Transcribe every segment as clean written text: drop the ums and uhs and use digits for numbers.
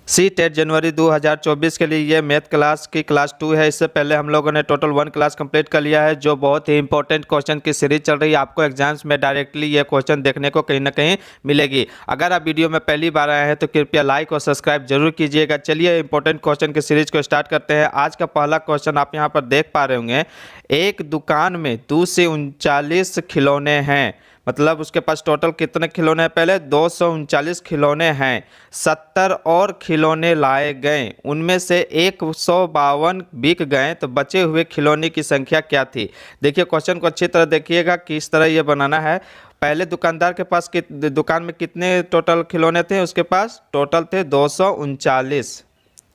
C TET जनवरी 2024 के लिए ये मैथ क्लास की क्लास 2 है। इससे पहले हम लोगों ने टोटल 1 क्लास कंप्लीट कर लिया है, जो बहुत ही इंपॉर्टेंट क्वेश्चन की सीरीज चल रही है। आपको एग्जाम्स में डायरेक्टली ये क्वेश्चन देखने को कहीं ना कहीं मिलेगी। अगर आप वीडियो में पहली बार आए हैं तो कृपया लाइक और सब्सक्राइब जरूर कीजिएगा। चलिए इंपॉर्टेंट क्वेश्चन की सीरीज को स्टार्ट करते हैं। आज का पहला क्वेश्चन आप यहाँ पर देख पा रहे होंगे, एक दुकान में 2 से 39 खिलौने हैं। मतलब उसके पास टोटल कितने खिलौने हैं? पहले 239 खिलौने हैं। 70 और खिलौने लाए गए, उनमें से 152 बिक गए, तो बचे हुए खिलौने की संख्या क्या थी? देखिए क्वेश्चन को अच्छी तरह देखिएगा, किस तरह ये बनाना है। पहले दुकानदार के पास दुकान में कितने टोटल खिलौने थे? उसके पास टोटल थे 239।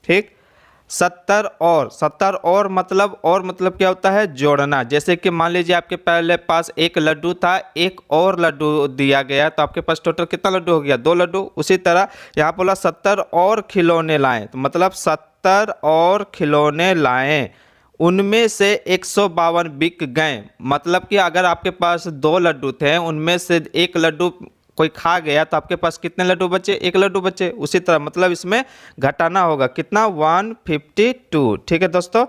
ठीक, 70 और मतलब क्या होता है? जोड़ना। जैसे कि मान लीजिए आपके पहले पास एक लड्डू था, एक और लड्डू दिया गया, तो आपके पास टोटल कितना लड्डू हो गया? 2 लड्डू। उसी तरह यहाँ बोला 70 और खिलौने लाएं, तो मतलब 70 और खिलौने लाएं, उनमें से 152 बिक गए। मतलब कि अगर आपके पास 2 लड्डू थे, उनमें से एक लड्डू कोई खा गया, तो आपके पास कितने लड्डू बचे? 1 लड्डू बचे। उसी तरह मतलब इसमें घटाना होगा, कितना? 152। ठीक है दोस्तों।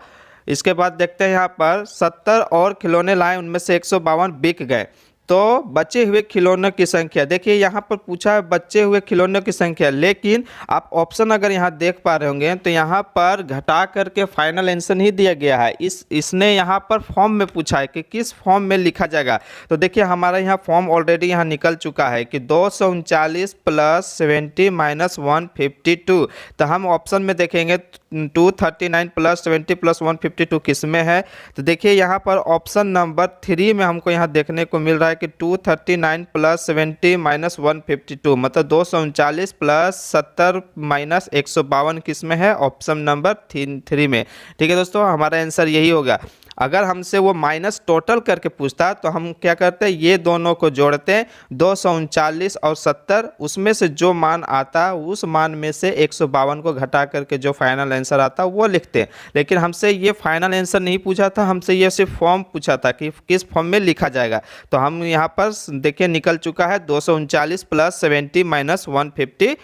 इसके बाद देखते हैं यहाँ पर 70 और खिलौने लाए, उनमें से 152 बिक गए, तो बचे हुए खिलौनों की संख्या। देखिए यहाँ पर पूछा है बचे हुए खिलौनों की संख्या, लेकिन आप ऑप्शन अगर यहाँ देख पा रहे होंगे तो यहाँ पर घटा करके फाइनल आंसर नहीं दिया गया है। इसने यहाँ पर फॉर्म में पूछा है कि किस फॉर्म में लिखा जाएगा। तो देखिए हमारा यहाँ फॉर्म ऑलरेडी यहाँ निकल चुका है कि 239 + 70 - 152। तो हम ऑप्शन में देखेंगे 239 + 70 + 152 किस में है? तो देखिए यहाँ पर ऑप्शन नंबर 3 में हमको यहाँ देखने को मिल रहा है कि 239 + 70 - 152, मतलब 239 + 70 - 152 किस में है? ऑप्शन नंबर 3 में। ठीक है दोस्तों, हमारा आंसर यही होगा। अगर हमसे वो माइनस टोटल करके पूछता तो हम क्या करते? ये दोनों को जोड़ते हैं, 239 और 70, उसमें से जो मान आता उस मान में से 152 को घटा करके जो फाइनल आंसर आता वो लिखते हैं। लेकिन हमसे ये फाइनल आंसर नहीं पूछा था, हमसे ये सिर्फ फॉर्म पूछा था कि किस फॉर्म में लिखा जाएगा। तो हम यहाँ पर देखिए निकल चुका है 239 + 70 - 152।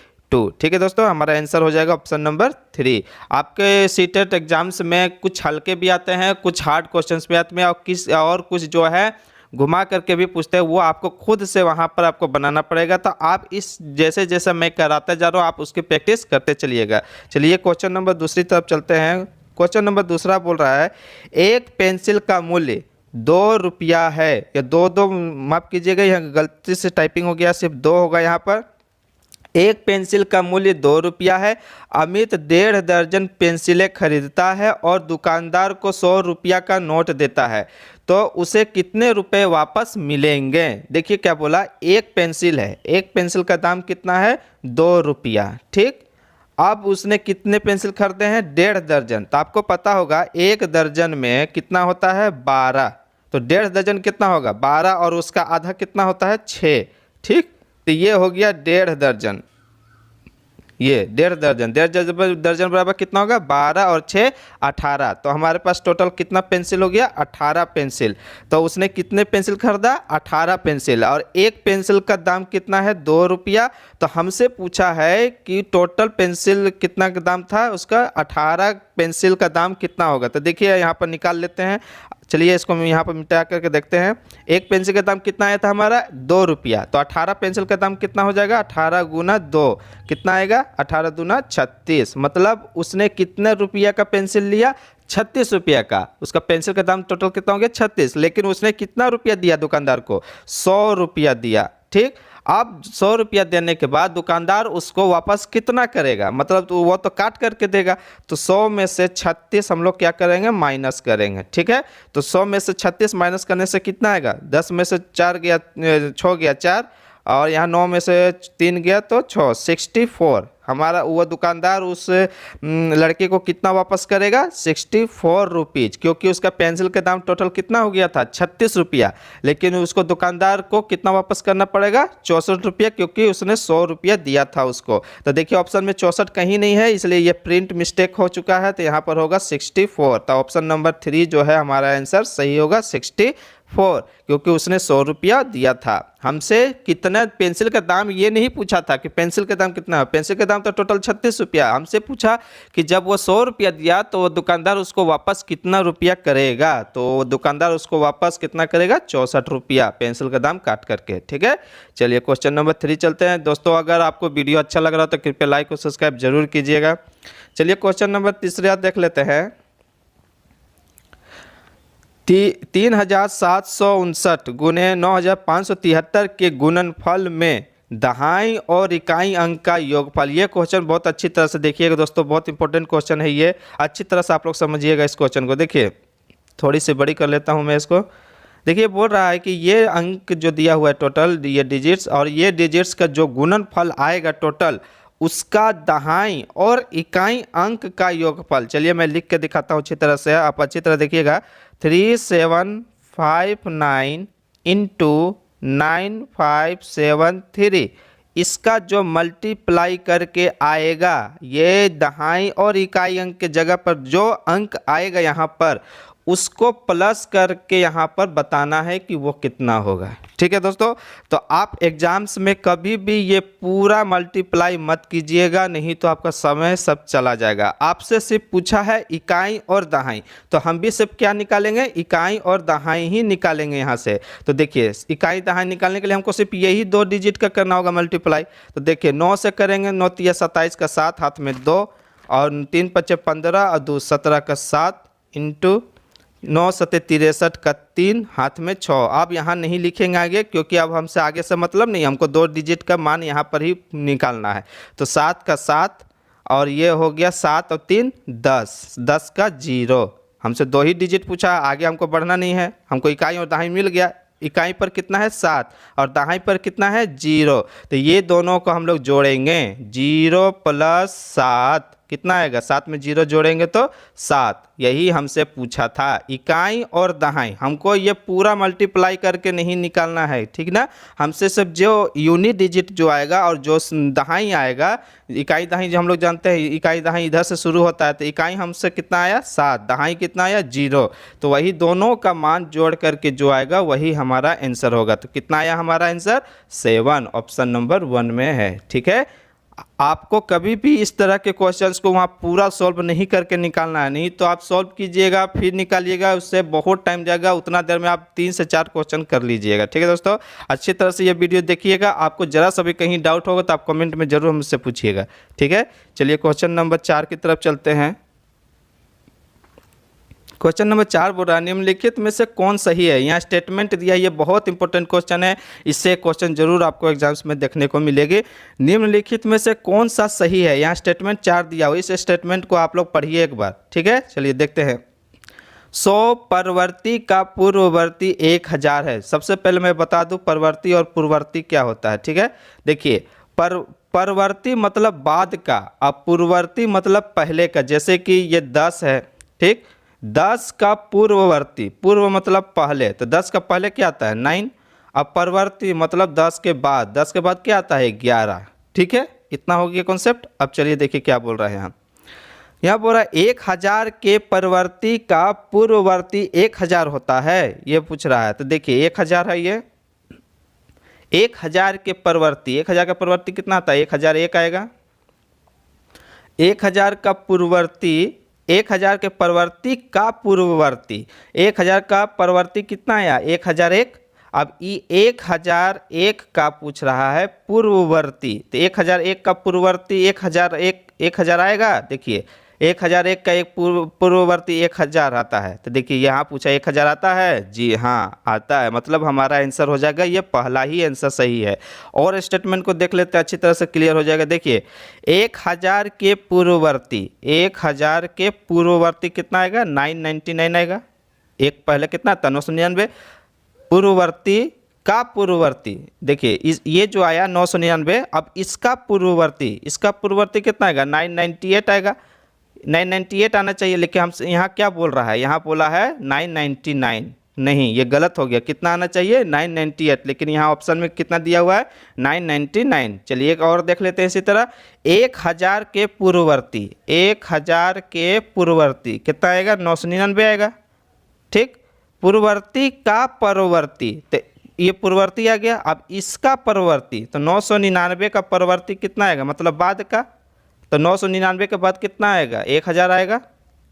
ठीक है दोस्तों, हमारा आंसर हो जाएगा ऑप्शन नंबर 3। आपके सीटेट एग्जाम्स में कुछ हल्के भी आते हैं, कुछ हार्ड क्वेश्चंस भी आते हैं, और कुछ जो है घुमा करके भी पूछते हैं। वो आपको खुद से वहां पर आपको बनाना पड़ेगा। तो आप इस जैसे जैसे मैं कराता जा रहा हूँ, आप उसकी प्रैक्टिस करते चलिएगा। चलिए क्वेश्चन नंबर दूसरी तरफ चलते हैं। क्वेश्चन नंबर दूसरा बोल रहा है, एक पेंसिल का मूल्य 2 रुपया है, या 2 माफ कीजिएगा, यहाँ गलती से टाइपिंग हो गया, सिर्फ 2 होगा यहाँ पर। एक पेंसिल का मूल्य 2 रुपया है। अमित 1.5 दर्जन पेंसिलें खरीदता है और दुकानदार को 100 रुपया का नोट देता है, तो उसे कितने रुपए वापस मिलेंगे? देखिए क्या बोला, एक पेंसिल है, एक पेंसिल का दाम कितना है? 2 रुपया। ठीक, अब उसने कितने पेंसिल खरीदे हैं? 1.5 दर्जन। तो आपको पता होगा 1 दर्जन में कितना होता है? 12। तो 1.5 दर्जन कितना होगा? 12, और उसका आधा कितना होता है? 6। ठीक, तो ये हो गया 1.5 दर्जन। ये 1.5 दर्जन, 1.5 दर्जन बराबर कितना होगा? 12 और 6 18। तो हमारे पास टोटल कितना पेंसिल हो गया? 18 पेंसिल। तो उसने कितने पेंसिल खरीदा? 18 पेंसिल, और एक पेंसिल का दाम कितना है? 2 रुपया। तो हमसे पूछा है कि टोटल पेंसिल कितना का दाम था उसका? 18 पेंसिल का दाम कितना होगा? तो देखिए यहाँ पर निकाल लेते हैं। चलिए इसको हम यहाँ पर मिटा करके देखते हैं। एक पेंसिल का दाम कितना आया था हमारा? 2 रुपया। तो 18 पेंसिल का दाम कितना हो जाएगा? 18 × 2 कितना आएगा? 18 दूना 36। मतलब उसने कितने रुपया का पेंसिल लिया? 36 रुपया का। उसका पेंसिल का दाम टोटल कितना हो गया? 36। लेकिन उसने कितना रुपया दिया दुकानदार को? 100 रुपया दिया। ठीक, अब 100 रुपया देने के बाद दुकानदार उसको वापस कितना करेगा? मतलब तो वो तो काट करके देगा। तो 100 में से 36 हम लोग क्या करेंगे? माइनस करेंगे। ठीक है, तो 100 में से 36 माइनस करने से कितना आएगा? 10 में से 4 गया, 6 गया 4, और यहाँ 9 में से 3 गया तो 6, 64। हमारा वो दुकानदार उस लड़के को कितना वापस करेगा? 64 रुपीज़, क्योंकि उसका पेंसिल का दाम टोटल कितना हो गया था? 36 रुपया। लेकिन उसको दुकानदार को कितना वापस करना पड़ेगा? 64 रुपया, क्योंकि उसने 100 रुपया दिया था उसको। तो देखिए ऑप्शन में 64 कहीं नहीं है, इसलिए ये प्रिंट मिस्टेक हो चुका है। तो यहाँ पर होगा 64। तो ऑप्शन नंबर 3 जो है हमारा आंसर सही होगा, 64। 4, क्योंकि उसने 100 रुपया दिया था। हमसे कितना पेंसिल का दाम ये नहीं पूछा था कि पेंसिल का दाम कितना है, पेंसिल का दाम तो टोटल 36 रुपया। हमसे पूछा कि जब वो 100 रुपया दिया तो वो दुकानदार उसको वापस कितना रुपया करेगा, तो दुकानदार उसको वापस कितना करेगा, 64 रुपया पेंसिल का दाम काट करके। ठीक है, चलिए क्वेश्चन नंबर 3 चलते हैं। दोस्तों अगर आपको वीडियो अच्छा लग रहा हो तो कृपया लाइक और सब्सक्राइब जरूर कीजिएगा। चलिए क्वेश्चन नंबर 3 देख लेते हैं। 3759 गुने 9573 के गुणनफल में दहाई और इकाई अंक का योगफल। ये क्वेश्चन बहुत अच्छी तरह से देखिएगा दोस्तों, बहुत इंपॉर्टेंट क्वेश्चन है ये, अच्छी तरह से आप लोग समझिएगा इस क्वेश्चन को। देखिए थोड़ी सी बड़ी कर लेता हूँ मैं इसको। देखिए बोल रहा है कि ये अंक जो दिया हुआ है टोटल, ये डिजिट्स, और ये डिजिट्स का जो गुणनफल आएगा टोटल, उसका दहाई और इकाई अंक का योगफल। चलिए मैं लिख के दिखाता हूँ अच्छी तरह से, आप अच्छी तरह देखिएगा। 3759 इंटू 9573, इसका जो मल्टीप्लाई करके आएगा, ये दहाई और इकाई अंक के जगह पर जो अंक आएगा यहाँ पर, उसको प्लस करके यहाँ पर बताना है कि वो कितना होगा। ठीक है दोस्तों, तो आप एग्जाम्स में कभी भी ये पूरा मल्टीप्लाई मत कीजिएगा, नहीं तो आपका समय सब चला जाएगा। आपसे सिर्फ पूछा है इकाई और दहाई, तो हम भी सिर्फ क्या निकालेंगे, इकाई और दहाई ही निकालेंगे यहाँ से। तो देखिए इकाई दहाई निकालने के लिए हमको सिर्फ यही 2 डिजिट का करना होगा मल्टीप्लाई। तो देखिए 9 से करेंगे, 9 तिया 27 का 7, हाथ में 2, और 3 पच्चे 15 और 2 17 का 7, इंटू 9 सत्ते 63 का 3, हाथ में 6। अब यहाँ नहीं लिखेंगे आगे, क्योंकि अब हमसे आगे से मतलब नहीं, हमको 2 डिजिट का मान यहाँ पर ही निकालना है। तो 7 का 7, और ये हो गया 7 और 3 10, 10 का 0। हमसे 2 ही डिजिट पूछा, आगे हमको बढ़ना नहीं है, हमको इकाई और दहाई मिल गया। इकाई पर कितना है 7 और दहाई पर कितना है 0, तो ये दोनों को हम लोग जोड़ेंगे। 0 + 7 कितना आएगा, 7 में 0 जोड़ेंगे तो 7। यही हमसे पूछा था, इकाई और दहाई। हमको ये पूरा मल्टीप्लाई करके नहीं निकालना है, ठीक ना। हमसे सिर्फ जो यूनिट डिजिट जो आएगा और जो दहाई आएगा, इकाई दहाई जो हम लोग जानते हैं, इकाई दहाई इधर से शुरू होता है, तो इकाई हमसे कितना आया 7, दहाई कितना आया 0, तो वही दोनों का मान जोड़ करके जो आएगा वही हमारा आंसर होगा। तो कितना आया हमारा आंसर 7, ऑप्शन नंबर 1 में है। ठीक है, आपको कभी भी इस तरह के क्वेश्चंस को वहाँ पूरा सॉल्व नहीं करके निकालना है, नहीं तो आप सॉल्व कीजिएगा फिर निकालिएगा, उससे बहुत टाइम जाएगा। उतना देर में आप 3 से 4 क्वेश्चन कर लीजिएगा। ठीक है दोस्तों, अच्छी तरह से ये वीडियो देखिएगा। आपको जरा सा भी कहीं डाउट होगा तो आप कमेंट में जरूर मुझसे पूछिएगा। ठीक है, चलिए क्वेश्चन नंबर 4 की तरफ चलते हैं। क्वेश्चन नंबर 4 बोल रहा है निम्नलिखित में से कौन सही है। यहाँ स्टेटमेंट दिया, ये बहुत इंपॉर्टेंट क्वेश्चन है, इससे क्वेश्चन जरूर आपको एग्जाम्स में देखने को मिलेगी। निम्नलिखित में से कौन सा सही है, यहाँ स्टेटमेंट 4 दिया हो, इस स्टेटमेंट को आप लोग पढ़िए एक बार। ठीक है, चलिए देखते हैं। 100 परवर्ती का पूर्ववर्ती 1000 है। सबसे पहले मैं बता दूं परवर्ती और पूर्ववर्ती क्या होता है। ठीक है, देखिए परवर्ती मतलब बाद का, अब पूर्ववर्ती मतलब पहले का। जैसे कि ये 10 है, ठीक, 10 का पूर्ववर्ती, पूर्व मतलब पहले, तो 10 का पहले क्या आता है 9। अब परवर्ती मतलब 10 के बाद, 10 के बाद क्या आता है 11। ठीक है, इतना हो गया कॉन्सेप्ट। अब चलिए देखिए क्या बोल रहा है यहाँ बोल रहा है 1000 के परवर्ती का पूर्ववर्ती 1000 होता है, ये पूछ रहा है। तो देखिए 1000 है, ये 1000 के परवर्ती, 1000 का परवर्ती कितना आता है 1001 आएगा। 1000 का पूर्ववर्ती, 1000 के परवर्ती का पूर्ववर्ती, 1000 का परवर्ती कितना आया 1001। अब ये 1001 का पूछ रहा है पूर्ववर्ती, तो 1001 का पूर्ववर्ती 1000 आएगा। देखिए 1001 का एक पूर्ववर्ती 1000 आता है, तो देखिए यहाँ पूछा 1000 आता है, जी हाँ आता है, मतलब हमारा आंसर हो जाएगा, ये पहला ही आंसर सही है। और स्टेटमेंट को देख लेते हैं, अच्छी तरह से क्लियर हो जाएगा। देखिए 1000 के पूर्ववर्ती, 1000 के पूर्ववर्ती कितना आएगा 999 आएगा। एक पहले कितना था 999, पूर्ववर्ती का पूर्ववर्ती, देखिए ये जो आया 999, अब इसका पूर्ववर्ती कितना आएगा 998 आएगा। 998 आना चाहिए, लेकिन हम यहाँ क्या बोल रहा है, यहाँ बोला है 999, नहीं ये गलत हो गया, कितना आना चाहिए 998, लेकिन यहाँ ऑप्शन में कितना दिया हुआ है 999। चलिए एक और देख लेते हैं इसी तरह। 1000 के पूर्ववर्ती, 1000 के पूर्ववर्ती कितना आएगा 999 आएगा, ठीक। पूर्ववर्ती का परवर्ती, तो ये पूर्ववर्ती आ गया। अब इसका परवर्ती, तो 999 का परवर्ती कितना आएगा, मतलब बाद का। तो 999 के बाद कितना आएगा, 1000 आएगा।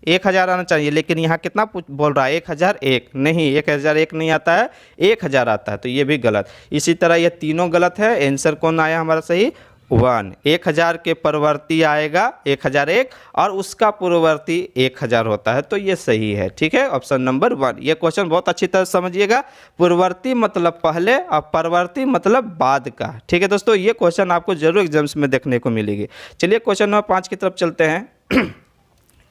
1000 आना चाहिए, लेकिन यहाँ कितना बोल रहा है, 1001 नहीं, 1001 नहीं आता है, 1000 आता है, तो ये भी गलत। इसी तरह ये तीनों गलत है। आंसर कौन आया हमारा सही, 1। 1000 के परवर्ती आएगा 1001 और उसका पूर्ववर्ती 1000 होता है, तो ये सही है। ठीक है, ऑप्शन नंबर 1। ये क्वेश्चन बहुत अच्छी तरह समझिएगा। पूर्ववर्ती मतलब पहले और परवर्ती मतलब बाद का। ठीक है दोस्तों, ये क्वेश्चन आपको जरूर एग्जाम्स में देखने को मिलेगी। चलिए क्वेश्चन नंबर 5 की तरफ चलते हैं।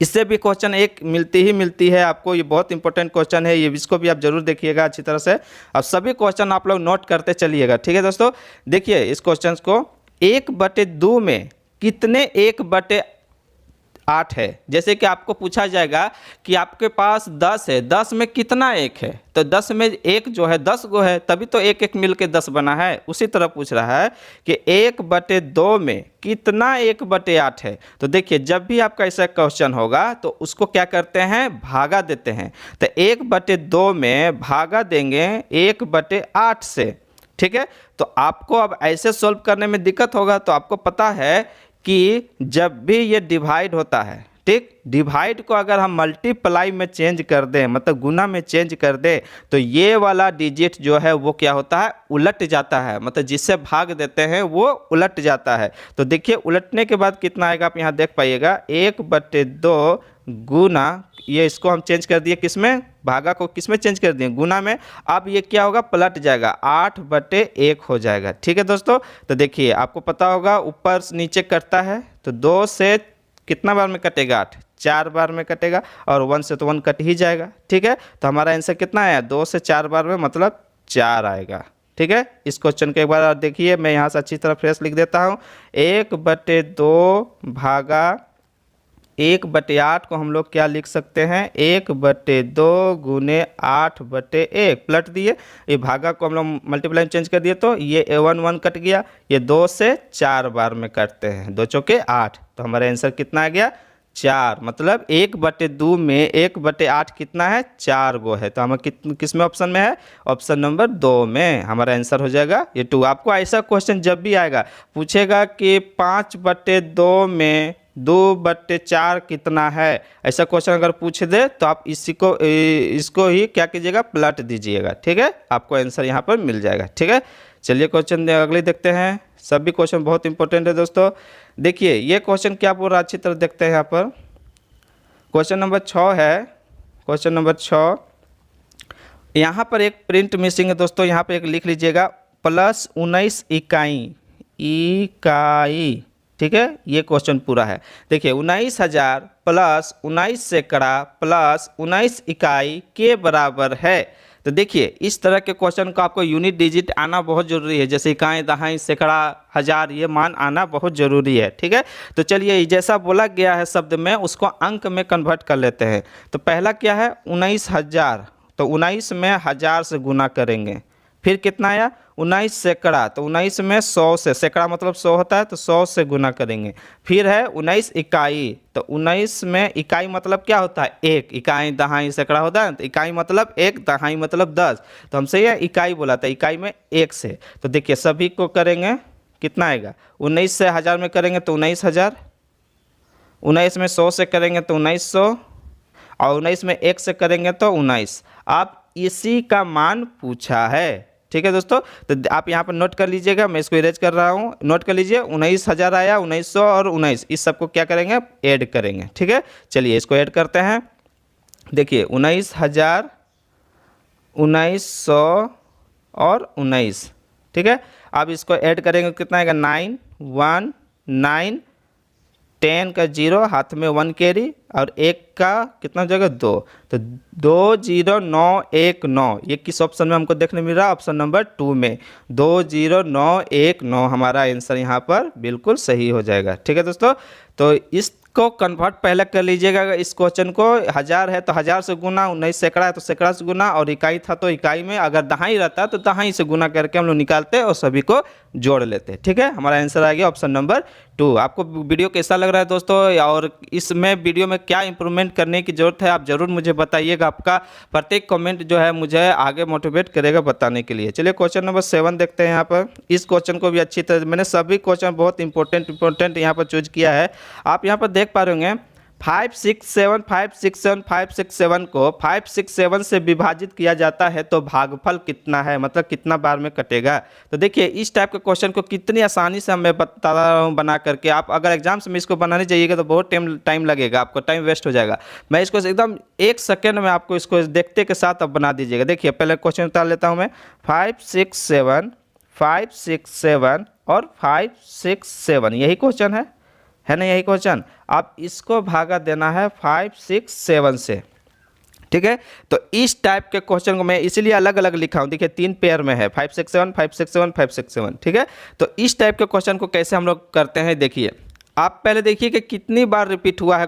इससे भी क्वेश्चन एक मिलती है आपको, ये बहुत इंपॉर्टेंट क्वेश्चन है, ये इसको भी आप जरूर देखिएगा अच्छी तरह से। अब सभी क्वेश्चन आप लोग नोट करते चलिएगा। ठीक है दोस्तों, देखिए इस क्वेश्चन को, 1/2 में कितने 1/8 है। जैसे कि आपको पूछा जाएगा कि आपके पास 10 है, 10 में कितना 1 है, तो 10 में 1 जो है 10 गो है, तभी तो 1 मिल के 10 बना है। उसी तरह पूछ रहा है कि 1/2 में कितना 1/8 है। तो देखिए जब भी आपका ऐसा क्वेश्चन होगा तो उसको क्या करते हैं, भागा देते हैं। तो 1/2 में भागा देंगे 1/8 से। ठीक है, तो आपको अब ऐसे सॉल्व करने में दिक्कत होगा। तो आपको पता है कि जब भी ये डिवाइड होता है, ठीक, डिवाइड को अगर हम मल्टीप्लाई में चेंज कर दें, मतलब गुना में चेंज कर दें, तो ये वाला डिजिट जो है वो क्या होता है, उलट जाता है। मतलब जिससे भाग देते हैं वो उलट जाता है। तो देखिए उलटने के बाद कितना आएगा, आप यहाँ देख पाइएगा, 1/2 गुना, ये इसको हम चेंज कर दिए किसमें, भागा को किसमें चेंज कर दिए, गुना में। अब ये क्या होगा, पलट जाएगा, 8/1 हो जाएगा। ठीक है दोस्तों, तो देखिए आपको पता होगा ऊपर से नीचे कटता है, तो 2 से कितना बार में कटेगा, 8, 4 बार में कटेगा, और 1 से तो 1 कट ही जाएगा। ठीक है, तो हमारा आंसर कितना आया, 2 से 4 बार में मतलब 4 आएगा। ठीक है, इस क्वेश्चन को एक बार देखिए, मैं यहाँ से अच्छी तरह फ्रेश लिख देता हूँ। 1/2 भागा 1/8 को हम लोग क्या लिख सकते हैं, 1/2 गुने 8/1 पलट दिए। ये भागा को हम लोग मल्टीप्लाई में चेंज कर दिए, तो ये 1 कट गया, ये 2 से 4 बार में कटते हैं, 2 चौके 8, तो हमारा आंसर कितना आ गया, 4। मतलब 1/2 में 1/8 कितना है, 4 गो है। तो हम किस में ऑप्शन में है, ऑप्शन नंबर 2 में हमारा आंसर हो जाएगा ये 2। आपको ऐसा क्वेश्चन जब भी आएगा, पूछेगा कि 5/2 में 2/4 कितना है, ऐसा क्वेश्चन अगर पूछ दे तो आप इसको ही क्या कीजिएगा, पलट दीजिएगा। ठीक है, आपको आंसर यहाँ पर मिल जाएगा। ठीक है, चलिए क्वेश्चन अगले देखते हैं। सभी क्वेश्चन बहुत इंपॉर्टेंट है दोस्तों। देखिए ये क्वेश्चन क्या बोल रहा है, अच्छी तरह देखते हैं यहाँ पर। क्वेश्चन नंबर 6 है। क्वेश्चन नंबर 6, यहाँ पर एक प्रिंट मिसिंग है दोस्तों, यहाँ पर एक लिख लीजिएगा, +19 इकाई। ठीक है, ये क्वेश्चन पूरा है। देखिए 19,000 + 19 सैकड़ा + 19 इकाई के बराबर है। तो देखिए इस तरह के क्वेश्चन को आपको यूनिट डिजिट आना बहुत ज़रूरी है, जैसे इकाई, दहाई, सैकड़ा, हज़ार, ये मान आना बहुत ज़रूरी है। ठीक है, तो चलिए जैसा बोला गया है शब्द में उसको अंक में कन्वर्ट कर लेते हैं। तो पहला क्या है, 19,000, तो 19 में 1000 से गुना करेंगे। फिर कितना आया, 19 सैकड़ा, तो 19 में 100 से, सैकड़ा मतलब 100 होता है, तो 100 से गुना करेंगे। फिर है 19 इकाई, तो 19 में इकाई मतलब क्या होता है, 1, इकाई, दहाई, सैकड़ा होता है, तो इकाई मतलब 1, दहाई मतलब 10, तो हमसे ये इकाई बोला था, इकाई में 1 से। तो देखिए सभी को करेंगे, कितना आएगा, 19 से 1000 में करेंगे तो 19,000, 19 में 100 से करेंगे तो 1900, और 19 में 1 से करेंगे तो 19। आप इसी का मान पूछा है। ठीक है दोस्तों, तो आप यहाँ पर नोट कर लीजिएगा, मैं इसको इरेज कर रहा हूँ, नोट कर लीजिए। 19,000 आया, 1900 और 19, इस सबको क्या करेंगे, ऐड करेंगे। ठीक है, चलिए इसको ऐड करते हैं। देखिए 19,000, 1900 और 19। ठीक है, अब इसको ऐड करेंगे, कितना आएगा, 9, 1, 9, 10 का 0, हाथ में 1 कैरी, और 1 का कितना जगह, 2, तो 20919, ये किस ऑप्शन में हमको देखने मिल रहा है, ऑप्शन नंबर 2 में 20919 हमारा आंसर यहाँ पर बिल्कुल सही हो जाएगा। ठीक है दोस्तों, तो इसको कन्वर्ट पहले कर लीजिएगा। इस क्वेश्चन को 1000 है तो 1000 से गुना, 19 सैकड़ा है तो सैकड़ा से गुना, और इकाई था तो इकाई में, अगर दहाई रहता तो दहाई से गुना करके हम लोग निकालते और सभी को जोड़ लेते। ठीक है, हमारा आंसर आ गया ऑप्शन नंबर 2। आपको वीडियो कैसा लग रहा है दोस्तों, और इसमें वीडियो में क्या इंप्रूवमेंट करने की ज़रूरत है, आप ज़रूर मुझे बताइएगा। आपका प्रत्येक कमेंट जो है मुझे आगे मोटिवेट करेगा बताने के लिए। चलिए क्वेश्चन नंबर 7 देखते हैं। यहाँ पर इस क्वेश्चन को भी अच्छी तरह, मैंने सभी क्वेश्चन बहुत इंपॉर्टेंट यहाँ पर चूज किया है। आप यहाँ पर देख पा रहे होंगे 5 6 7 5 6 7 5 6 7 को 5 6 7 से विभाजित किया जाता है तो भागफल कितना है, मतलब कितना बार में कटेगा। तो देखिए इस टाइप के क्वेश्चन को कितनी आसानी से मैं बता रहा हूँ बना करके। आप अगर एग्जाम्स में इसको बनाने जाइएगा तो बहुत टाइम लगेगा, आपको टाइम वेस्ट हो जाएगा। मैं इसको एकदम 1 सेकेंड में आपको इसको देखते के साथ अब बना दीजिएगा। देखिए पहले क्वेश्चन उतार लेता हूँ मैं। 5 6 7 5 6 7 और 5 6 7 यही क्वेश्चन है ना, यही क्वेश्चन। आप इसको भागा देना है 5 6 7 से, ठीक है। तो इस टाइप के क्वेश्चन को मैं इसलिए अलग अलग लिखा हूँ। देखिए 3 पेयर में है 5 6 7 5 6 7 5 6 7, ठीक है। तो इस टाइप के क्वेश्चन को कैसे हम लोग करते हैं, देखिए आप पहले देखिए कि कितनी बार रिपीट हुआ है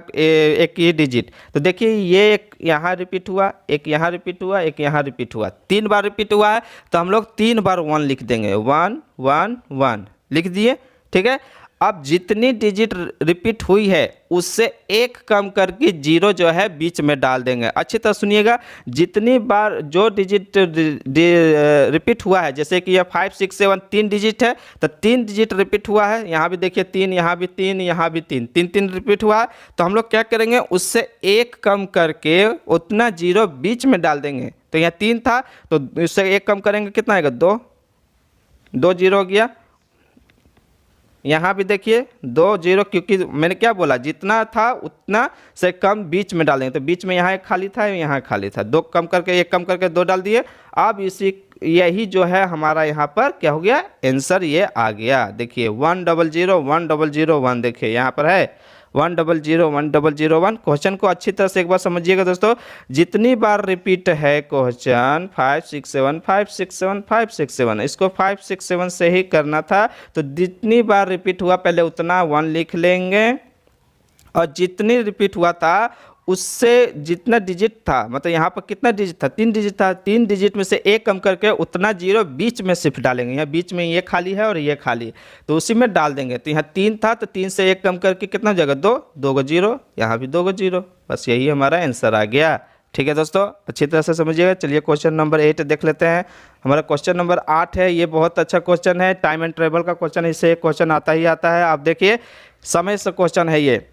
एक ये डिजिट। तो देखिए ये एक यहाँ रिपीट हुआ, एक यहाँ रिपीट हुआ, एक यहाँ रिपीट हुआ, 3 बार रिपीट हुआ है। तो हम लोग 3 बार 1 लिख देंगे, 1 1 1 लिख दिए, ठीक है। अब जितनी डिजिट रिपीट हुई है उससे 1 कम करके 0 जो है बीच में डाल देंगे। अच्छी तरह सुनिएगा, जितनी बार जो डिजिट रिपीट हुआ है, जैसे कि ये 5 6 7 3 डिजिट है तो 3 डिजिट रिपीट हुआ है। यहाँ भी देखिए 3, यहाँ भी 3, यहाँ भी 3, 3 रिपीट हुआ है। तो हम लोग क्या करेंगे, उससे 1 कम करके उतना 0 बीच में डाल देंगे। तो यहाँ 3 था तो उससे 1 कम करेंगे, कितना आएगा, 2 0 हो गया। यहाँ भी देखिए 2 0, क्योंकि मैंने क्या बोला, जितना था उतना से कम बीच में डालेंगे। तो बीच में यहाँ एक खाली था, यहाँ खाली था, 2 कम करके 1 कम करके 2 डाल दिए। अब इसी यही जो है हमारा यहाँ पर क्या हो गया, आंसर ये आ गया। देखिए 1 0 0 1 0 0 1, देखिए यहाँ पर है 1 0 0 1 0 0 1। क्वेश्चन को अच्छी तरह से एक बार समझिएगा दोस्तों। जितनी बार रिपीट है क्वेश्चन 5 6 7 5 6 7 5 6 7, इसको 5 6 7 से ही करना था। तो जितनी बार रिपीट हुआ पहले उतना 1 लिख लेंगे, और जितनी रिपीट हुआ था उससे जितना डिजिट था, मतलब यहाँ पर कितना डिजिट था, 3 डिजिट था, 3 डिजिट में से 1 कम करके उतना 0 बीच में सिर्फ डालेंगे। यहाँ बीच में ये खाली है और ये खाली है तो उसी में डाल देंगे। तो यहाँ 3 था तो 3 से 1 कम करके कितना हो जाएगा, 2 2 को 0, यहाँ भी 2 को 0, बस यही हमारा आंसर आ गया। ठीक है दोस्तों, अच्छी तरह से समझिएगा। चलिए क्वेश्चन नंबर 8 देख लेते हैं। हमारा क्वेश्चन नंबर 8 है, ये बहुत अच्छा क्वेश्चन है, टाइम एंड ट्रेवल का क्वेश्चन, इससे एक क्वेश्चन आता ही आता है। आप देखिए समय से क्वेश्चन है ये।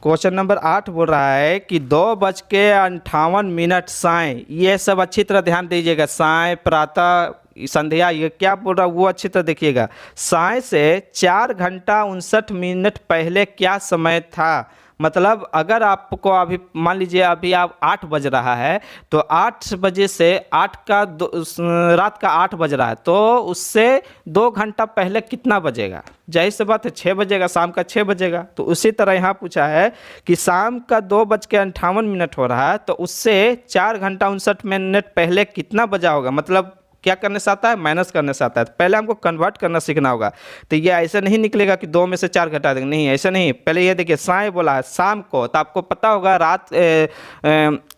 क्वेश्चन नंबर 8 बोल रहा है कि 2:58 साय, ये सब अच्छी तरह ध्यान दीजिएगा। साय, प्रातः, संध्या, ये क्या बोल रहा है वो अच्छी तरह देखिएगा। साय से 4 घंटा 59 पहले क्या समय था। मतलब अगर आपको अभी मान लीजिए अभी आप 8 बज रहा है तो 8 बजे से रात का 8 बज रहा है तो उससे 2 घंटा पहले कितना बजेगा। जाहिर सी बात है 6 बजेगा, शाम का 6 बजेगा। तो उसी तरह यहाँ पूछा है कि शाम का 2:58 हो रहा है तो उससे 4 घंटा 59 पहले कितना बजा होगा। मतलब क्या करने से आता है, माइनस करने से आता है। पहले हमको कन्वर्ट करना सीखना होगा। तो ये ऐसा नहीं निकलेगा कि 2 में से 4 घटा देंगे, नहीं ऐसा नहीं। पहले ये देखिए साय बोला है शाम को, तो आपको पता होगा रात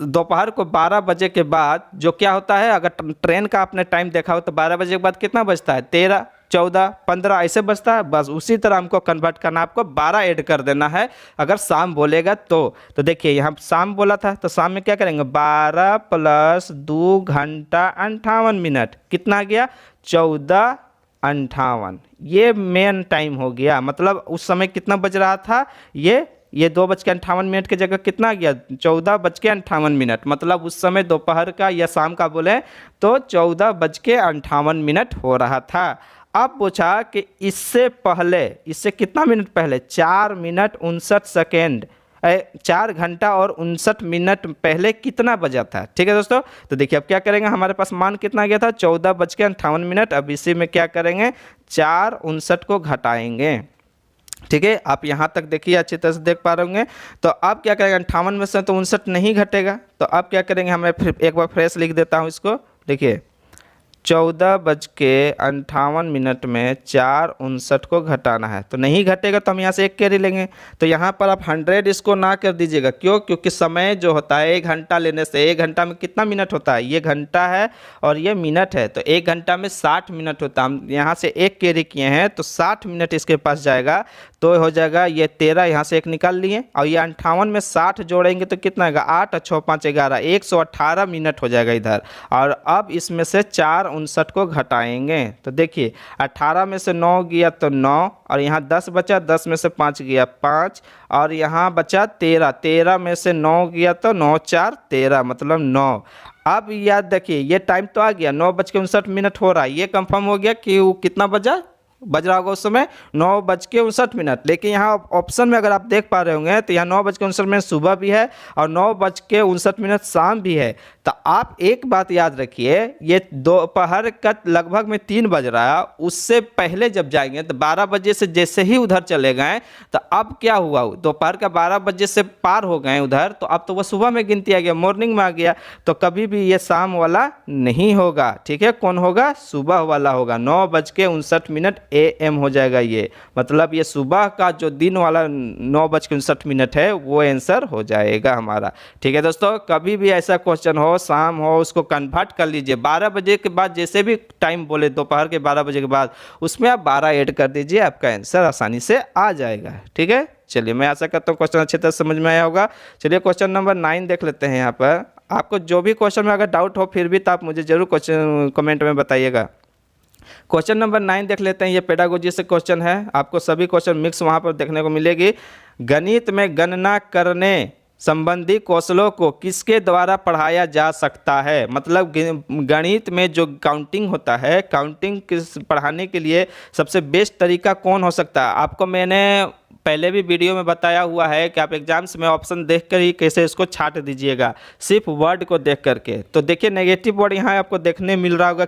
दोपहर को 12 बजे के बाद जो क्या होता है, अगर ट्रेन का आपने टाइम देखा हो तो 12 बजे के बाद कितना बजता है, 13 14 15 ऐसे बजता है। बस उसी तरह हमको कन्वर्ट करना, आपको 12 ऐड कर देना है अगर शाम बोलेगा तो देखिए यहाँ शाम बोला था तो शाम में क्या करेंगे, 12 + 2 घंटा 58 कितना आ गया, 14:58। ये मेन टाइम हो गया। मतलब उस समय कितना बज रहा था, ये 2:58 की जगह कितना आ गया, 14:58। मतलब उस समय दोपहर का या शाम का बोले तो 14:58 हो रहा था। अब पूछा कि इससे पहले, इससे कितना मिनट पहले, 4 मिनट 59 सेकेंड, 4 घंटा और 59 मिनट पहले कितना बजा था। ठीक है दोस्तों, तो देखिए अब क्या करेंगे, हमारे पास मान कितना गया था, 14:58। अब इसी में क्या करेंगे, 4:59 को घटाएंगे। ठीक है, आप यहाँ तक देखिए, अच्छी तरह से देख पा रहे होंगे। तो अब क्या करेंगे, 58 में से तो 59 नहीं घटेगा। तो अब क्या करेंगे, हमें फिर एक बार फ्रेश लिख देता हूँ इसको। देखिए 14:58 में 4:59 को घटाना है, तो नहीं घटेगा तो हम यहाँ से 1 कैरी लेंगे। तो यहाँ पर आप 100 इसको ना कर दीजिएगा। क्यों, क्योंकि समय जो होता है 1 घंटा लेने से, 1 घंटा में कितना मिनट होता है, ये घंटा है और ये मिनट है, तो 1 घंटा में 60 मिनट होता है। हम यहाँ से 1 कैरी किए हैं तो 60 मिनट इसके पास जाएगा। तो हो जाएगा ये 13, यहाँ से एक निकाल लिए, और ये 58 में 60 जोड़ेंगे तो कितना आएगा, 8 और 6 5 11, 118 मिनट हो जाएगा इधर। और अब इसमें से 4:59 को घटाएंगे तो देखिए 18 में से 9 गया तो 9, और यहाँ 10 बचा, 10 में से 5 गया 5, और यहाँ बचा 13, 13 में से 9 गया तो 9 4 13 मतलब 9। अब याद देखिए ये टाइम तो आ गया, 9:59 हो रहा है, ये कंफर्म हो गया कि वो कितना बज रहा होगा उस समय 9:59। लेकिन यहाँ ऑप्शन में अगर आप देख पा रहे होंगे तो यहाँ 9:59 सुबह भी है और 9:59 शाम भी है। तो आप एक बात याद रखिए, ये दोपहर का लगभग में 3 बज रहा है, उससे पहले जब जाएंगे तो 12 बजे से जैसे ही उधर चले गए तो अब क्या हुआ, दोपहर का 12 बजे से पार हो गए उधर, तो अब तो वो सुबह में गिनती आ गया, मॉर्निंग में आ गया, तो कभी भी ये शाम वाला नहीं होगा। ठीक है, कौन होगा, सुबह वाला होगा। 9:59 AM हो जाएगा ये, मतलब ये सुबह का जो दिन वाला 9:59 है वो आंसर हो जाएगा हमारा। ठीक है दोस्तों, कभी भी ऐसा क्वेश्चन हो, शाम हो, उसको कन्वर्ट कर लीजिए। 12 बजे के बाद जैसे भी टाइम बोले, दोपहर के 12 बजे के बाद, उसमें आप 12 ऐड कर दीजिए, आपका आंसर आसानी से आ जाएगा। ठीक है, चलिए मैं आशा करता हूँ क्वेश्चन अच्छी तरह समझ में आया होगा। चलिए क्वेश्चन नंबर 9 देख लेते हैं। यहाँ पर आपको जो भी क्वेश्चन में अगर डाउट हो फिर भी तो आप मुझे जरूर क्वेश्चन कमेंट में बताइएगा। क्वेश्चन नंबर 9 देख लेते हैं। ये पेडागोजी से क्वेश्चन है, आपको सभी क्वेश्चन मिक्स वहाँ पर देखने को मिलेगी। गणित में गणना करने संबंधी कौशलों को किसके द्वारा पढ़ाया जा सकता है, मतलब गणित में जो काउंटिंग होता है, काउंटिंग किस पढ़ाने के लिए सबसे बेस्ट तरीका कौन हो सकता है। आपको मैंने पहले भी वीडियो में बताया हुआ है कि आप एग्जाम्स में ऑप्शन देखकर ही कैसे इसको छाट दीजिएगा, सिर्फ वर्ड को देख करके। तो देखिए नेगेटिव वर्ड यहाँ आपको देखने मिल रहा होगा,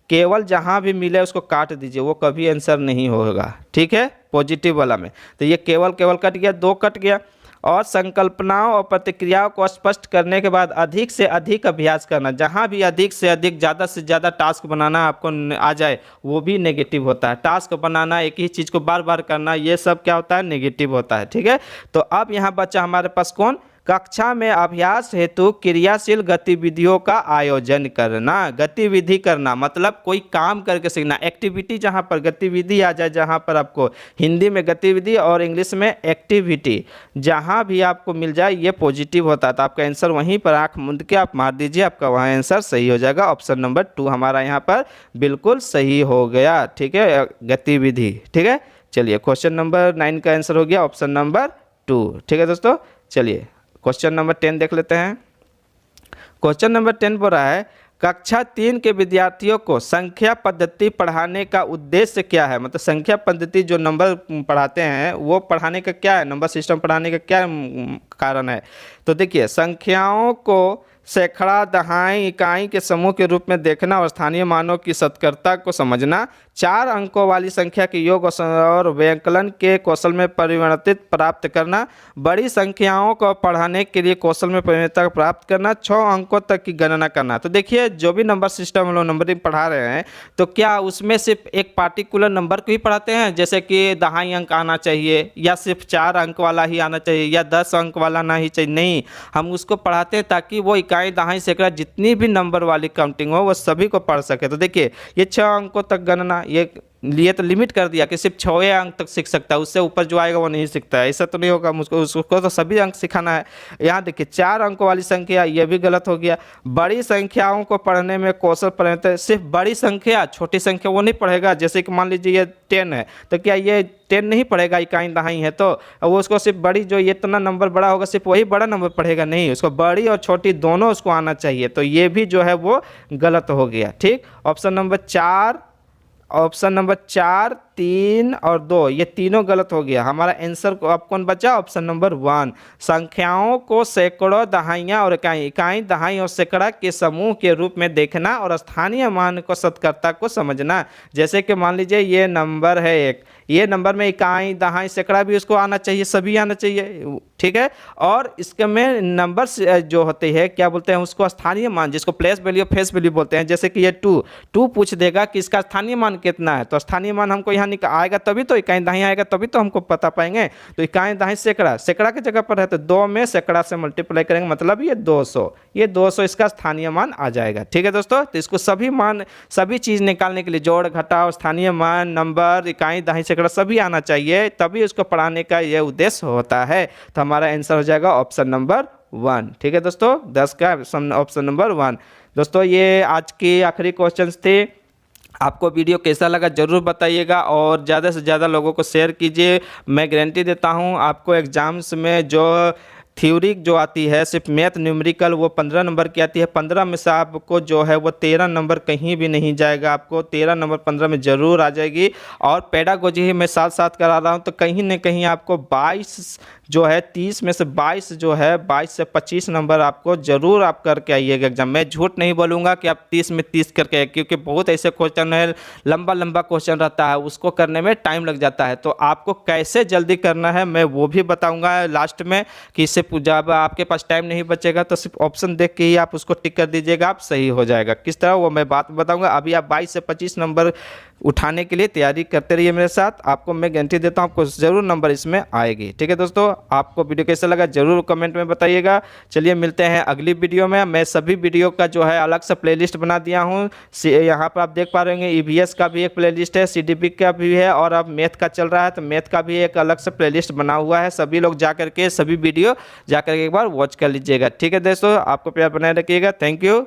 केवल जहाँ भी मिले उसको काट दीजिए, वो कभी आंसर नहीं होगा। ठीक है, पॉजिटिव वाला में तो ये केवल कट गया, 2 कट गया। और संकल्पनाओं और प्रतिक्रियाओं को स्पष्ट करने के बाद अधिक से अधिक अभ्यास करना, जहाँ भी अधिक से अधिक ज़्यादा से ज़्यादा टास्क बनाना आपको आ जाए वो भी नेगेटिव होता है। टास्क बनाना, एक ही चीज़ को बार बार करना, ये सब क्या होता है, नेगेटिव होता है। ठीक है, तो अब यहाँ बचा हमारे पास कौन, कक्षा में अभ्यास हेतु क्रियाशील गतिविधियों का आयोजन करना। गतिविधि करना मतलब कोई काम करके सीखना, एक्टिविटी, जहाँ पर गतिविधि आ जाए, जहाँ पर आपको हिंदी में गतिविधि और इंग्लिश में एक्टिविटी, जहाँ भी आपको मिल जाए ये पॉजिटिव होता है। तो आपका आंसर वहीं पर आंख मूंद के आप मार दीजिए, आपका वहाँ आंसर सही हो जाएगा। ऑप्शन नंबर 2 हमारा यहाँ पर बिल्कुल सही हो गया। ठीक है, गतिविधि। ठीक है, चलिए क्वेश्चन नंबर 9 का आंसर हो गया ऑप्शन नंबर 2। ठीक है दोस्तों, चलिए क्वेश्चन नंबर 10 देख लेते हैं। क्वेश्चन नंबर 10 बोल रहा है, कक्षा 3 के विद्यार्थियों को संख्या पद्धति पढ़ाने का उद्देश्य क्या है, मतलब संख्या पद्धति जो नंबर पढ़ाते हैं वो पढ़ाने का क्या है, नंबर सिस्टम पढ़ाने का क्या कारण है। तो देखिए, संख्याओं को सैकड़ा, दहाई, इकाई के समूह के रूप में देखना और स्थानीय मानों की सत्कर्ता को समझना, 4 अंकों वाली संख्या के योग और व्यंकलन के कौशल में परिवर्तित प्राप्त करना, बड़ी संख्याओं को पढ़ाने के लिए कौशल में परिवर्तन प्राप्त करना, 6 अंकों तक की गणना करना। तो देखिए, जो भी नंबर सिस्टम हम लोग नंबरिंग पढ़ा रहे हैं तो क्या उसमें सिर्फ एक पार्टिकुलर नंबर को ही पढ़ाते हैं, जैसे कि दहाई अंक आना चाहिए, या सिर्फ 4 अंक वाला ही आना चाहिए, या 10 अंक वाला ना ही चाहिए, नहीं, हम उसको पढ़ाते हैं ताकि वो इकाई, दहाई, सैकड़ा जितनी भी नंबर वाली काउंटिंग हो वो सभी को पढ़ सके। तो देखिए, ये 6 अंकों तक गणना, ये लिए तो लिमिट कर दिया कि सिर्फ 6 अंक तक सीख सकता है, उससे ऊपर जो आएगा वो नहीं सीखता है, ऐसा तो नहीं होगा, मुझको उसको तो सभी अंक सिखाना है। यहाँ देखिए 4 अंकों वाली संख्या, ये भी गलत हो गया। बड़ी संख्याओं को पढ़ने में कौशल परिवर्तन, सिर्फ बड़ी संख्या, छोटी संख्या वो नहीं पढ़ेगा। जैसे कि मान लीजिए ये 10 है तो क्या ये 10 नहीं पढ़ेगा, इकाई दहाई है, तो वो उसको सिर्फ बड़ी, जो ये इतना नंबर बड़ा होगा सिर्फ वही बड़ा नंबर पढ़ेगा, नहीं, उसको बड़ी और छोटी दोनों उसको आना चाहिए। तो ये भी जो है वो गलत हो गया। ठीक, ऑप्शन नंबर 4, 3 और 2 ये तीनों गलत हो गया। हमारा आंसर को अब कौन बचा, ऑप्शन नंबर 1, संख्याओं को सैकड़ों, दहाइयाँ और इकाई, दहाई और सैकड़ा के समूह के रूप में देखना और स्थानीय मान को सत्कर्ता को समझना। जैसे कि मान लीजिए ये नंबर है एक, ये नंबर में इकाई, दहाई, सैकड़ा भी उसको आना चाहिए, सभी आना चाहिए। ठीक है, और इसके में नंबर जो होते हैं क्या बोलते हैं उसको, स्थानीय मान, जिसको प्लेस वैल्यू, फेस वैल्यू बोलते हैं। जैसे कि ये 2 पूछ देगा कि इसका स्थानीय मान कितना है, तो स्थानीय मान हमको यहाँ आएगा तभी तो, इकाई दहाई आएगा तभी तो हमको पता पाएंगे। तो इकाई दहाई सैकड़ा, सैकड़ा की जगह पर है तो 2 में सैकड़ा से मल्टीप्लाई करेंगे, मतलब ये 200, ये 200 इसका स्थानीय मान आ जाएगा। ठीक है दोस्तों, तो इसको सभी मान, सभी चीज़ निकालने के लिए जोड़ घटाव, स्थानीय मान, नंबर, इकाई दहाई सैकड़ा सभी आना चाहिए, तभी उसको पढ़ाने का ये उद्देश्य होता है। तो हमारा आंसर हो जाएगा ऑप्शन नंबर 1। ठीक है दोस्तों, 10 का ऑप्शन नंबर 1। दोस्तों ये आज के आखिरी क्वेश्चंस थे। आपको वीडियो कैसा लगा ज़रूर बताइएगा और ज़्यादा से ज़्यादा लोगों को शेयर कीजिए। मैं गारंटी देता हूँ आपको एग्ज़ाम्स में जो थ्योरी जो आती है सिर्फ मैथ न्यूमेरिकल वो 15 नंबर की आती है, 15 में से आपको जो है वो 13 नंबर कहीं भी नहीं जाएगा, आपको 13 नंबर 15 में ज़रूर आ जाएगी। और पेडागोजी ही मैं साथ साथ करा रहा हूँ तो कहीं ना कहीं आपको 22 जो है 30 में से 22 जो है 22 से 25 नंबर आपको ज़रूर आप करके आइएगा एग्जाम। मैं झूठ नहीं बोलूँगा कि आप 30 में 30 करके आए, क्योंकि बहुत ऐसे क्वेश्चन है, लंबा लंबा क्वेश्चन रहता है, उसको करने में टाइम लग जाता है। तो आपको कैसे जल्दी करना है मैं वो भी बताऊँगा लास्ट में, कि इससे जब आपके पास टाइम नहीं बचेगा तो सिर्फ ऑप्शन देख के ही आप उसको टिक कर दीजिएगा, आप सही हो जाएगा। किस तरह वो मैं बात बताऊँगा। अभी आप 22 से 25 नंबर उठाने के लिए तैयारी करते रहिए मेरे साथ, आपको मैं गारंटी देता हूँ आपको ज़रूर नंबर इसमें आएगी। ठीक है दोस्तों, आपको वीडियो कैसा लगा ज़रूर कमेंट में बताइएगा। चलिए मिलते हैं अगली वीडियो में। मैं सभी वीडियो का जो है अलग से प्लेलिस्ट बना दिया हूँ, यहाँ पर आप देख पा रहे होंगे ईवीएस का भी एक प्लेलिस्ट है, सीडीपी का भी है, और अब मैथ का चल रहा है तो मैथ का भी एक अलग से प्लेलिस्ट बना हुआ है। सभी लोग जा करके सभी वीडियो जा करके एक बार वॉच कर लीजिएगा। ठीक है दोस्तों, आपको प्यार बनाए रखिएगा। Thank you.